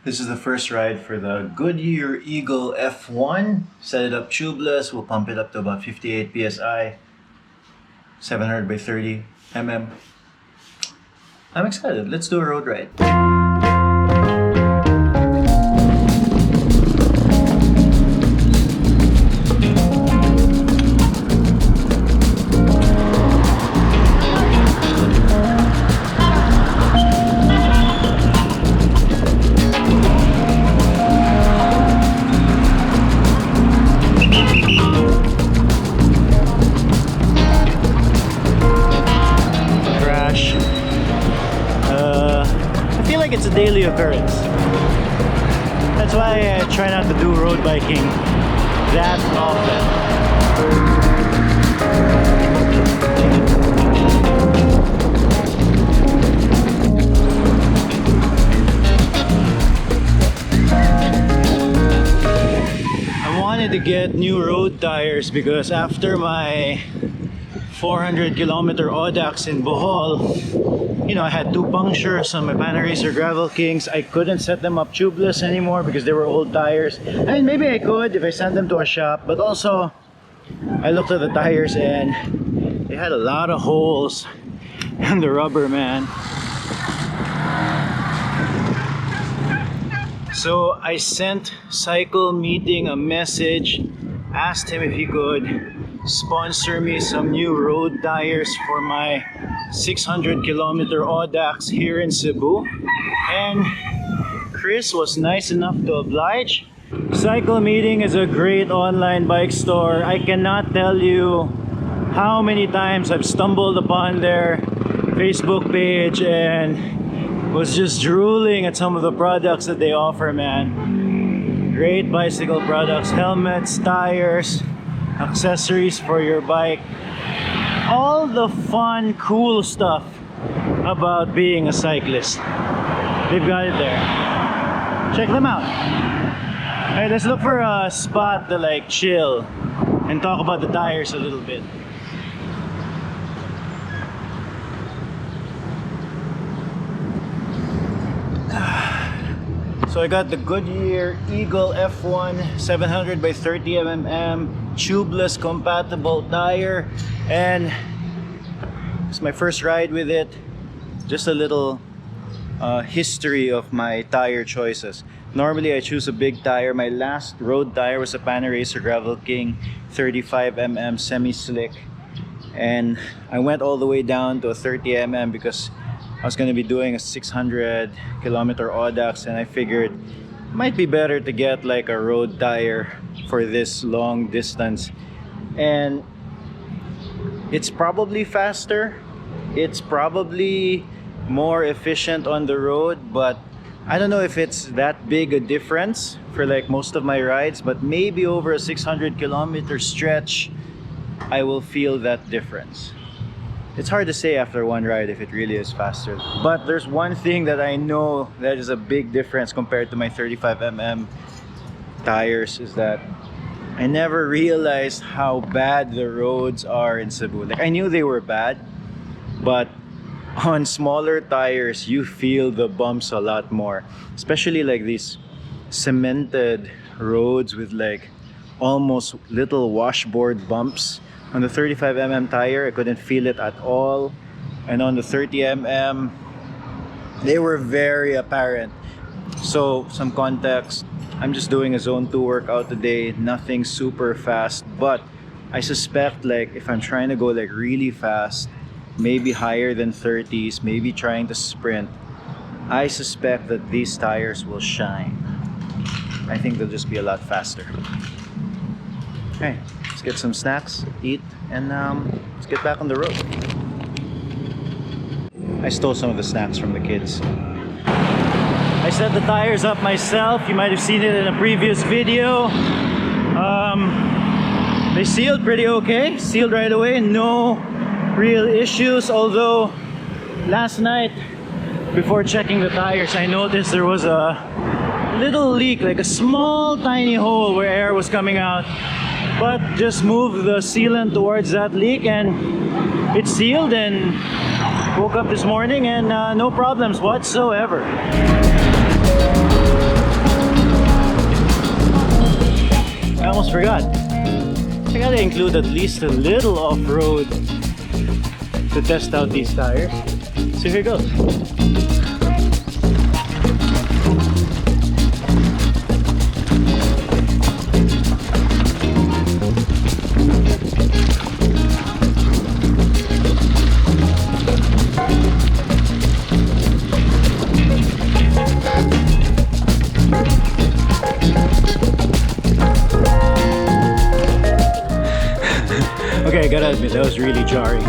This is the first ride for the Goodyear Eagle F1. Set it up tubeless, we'll pump it up to about 58 PSI, 700 by 30 mm. I'm excited, let's do a road ride. It's a daily occurrence. That's why I try not to do road biking that often. I wanted to get new road tires because after my 400-kilometer Audax in Bohol, you know, I had 2 punctures on my Panaracer Gravel Kings. I couldn't set them up tubeless anymore because they were old tires. I mean, maybe I could if I sent them to a shop, but also I looked at the tires and they had a lot of holes in the rubber, man. So I sent Cycle Meeting a message, asked him if he could sponsor me some new road tires for my 600-kilometer Audax here in Cebu, and Chris was nice enough to oblige. Cycle Meeting is a great online bike store. I cannot tell you how many times I've stumbled upon their Facebook page and was just drooling at some of the products that they offer, man. Great bicycle products, helmets, tires, accessories for your bike, all the fun, cool stuff about being a cyclist. They've got it there. Check them out. Alright, let's look for a spot to like chill and talk about the tires a little bit. So I got the Goodyear Eagle F1 700 by 30 mm tubeless compatible tire, and it's my first ride with it. Just a little history of my tire choices. Normally I choose a big tire. My last road tire was a Panaracer Gravel King 35 mm semi-slick, and I went all the way down to a 30 mm because I was going to be doing a 600-kilometer Audax, and I figured it might be better to get like a road tire for this long distance. And it's probably faster, it's probably more efficient on the road, but I don't know if it's that big a difference for like most of my rides. But maybe over a 600-kilometer stretch I will feel that difference. It's hard to say after one ride if it really is faster. But there's one thing that I know that is a big difference compared to my 35 mm tires, is that I never realized how bad the roads are in Cebu. Like, I knew they were bad, but on smaller tires you feel the bumps a lot more. Especially like these cemented roads with like almost little washboard bumps. On the 35 mm tire, I couldn't feel it at all. And on the 30 mm, they were very apparent. So, some context, I'm just doing a zone 2 workout today, nothing super fast. But I suspect like if I'm trying to go like really fast, maybe higher than 30s, maybe trying to sprint, I suspect that these tires will shine. I think they'll just be a lot faster. Okay, let's get some snacks, eat, and let's get back on the road. I stole some of the snacks from the kids. I set the tires up myself. You might have seen it in a previous video. They sealed pretty okay, sealed right away, no real issues. Although last night, before checking the tires, I noticed there was a little leak, like a small tiny hole where air was coming out. But just move the sealant towards that leak and it's sealed, and woke up this morning and no problems whatsoever. I almost forgot. I gotta include at least a little off-road to test out these tires. So here goes. Okay, I gotta admit, that was really jarring.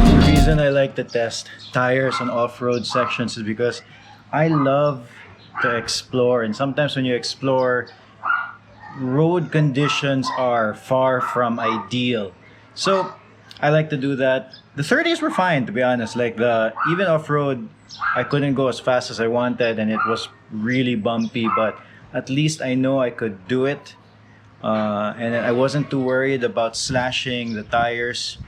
The reason I like to test tires on off-road sections is because I love to explore, and sometimes when you explore, road conditions are far from ideal. So I like to do that. The 30s were fine, to be honest. Like even off-road, I couldn't go as fast as I wanted, and it was really bumpy, but at least I know I could do it. And I wasn't too worried about slashing the tires.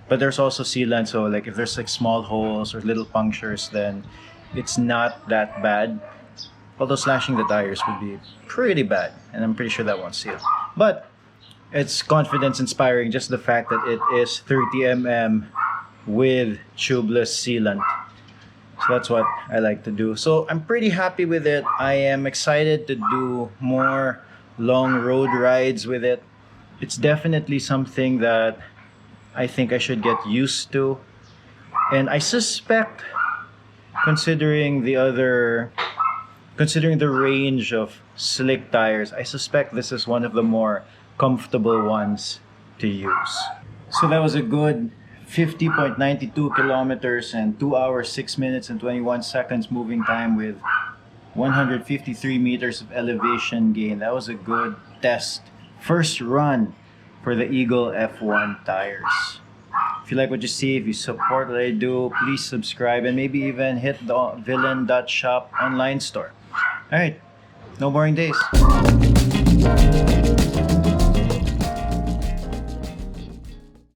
But there's also sealant, so like if there's like small holes or little punctures, then it's not that bad. Although slashing the tires would be pretty bad, and I'm pretty sure that won't seal. But it's confidence inspiring, just the fact that it is 30mm with tubeless sealant. So that's what I like to do. So I'm pretty happy with it. I am excited to do more long road rides with it. It's definitely something that I think I should get used to. And I suspect, considering the range of slick tires, I suspect this is one of the more comfortable ones to use. So that was a good 50.92 kilometers and 2 hours, 6 minutes and 21 seconds moving time with 153 meters of elevation gain. That was a good test. First run for the Eagle F1 tires. If you like what you see, if you support what I do, please subscribe and maybe even hit the villain.shop online store. Alright, no boring days.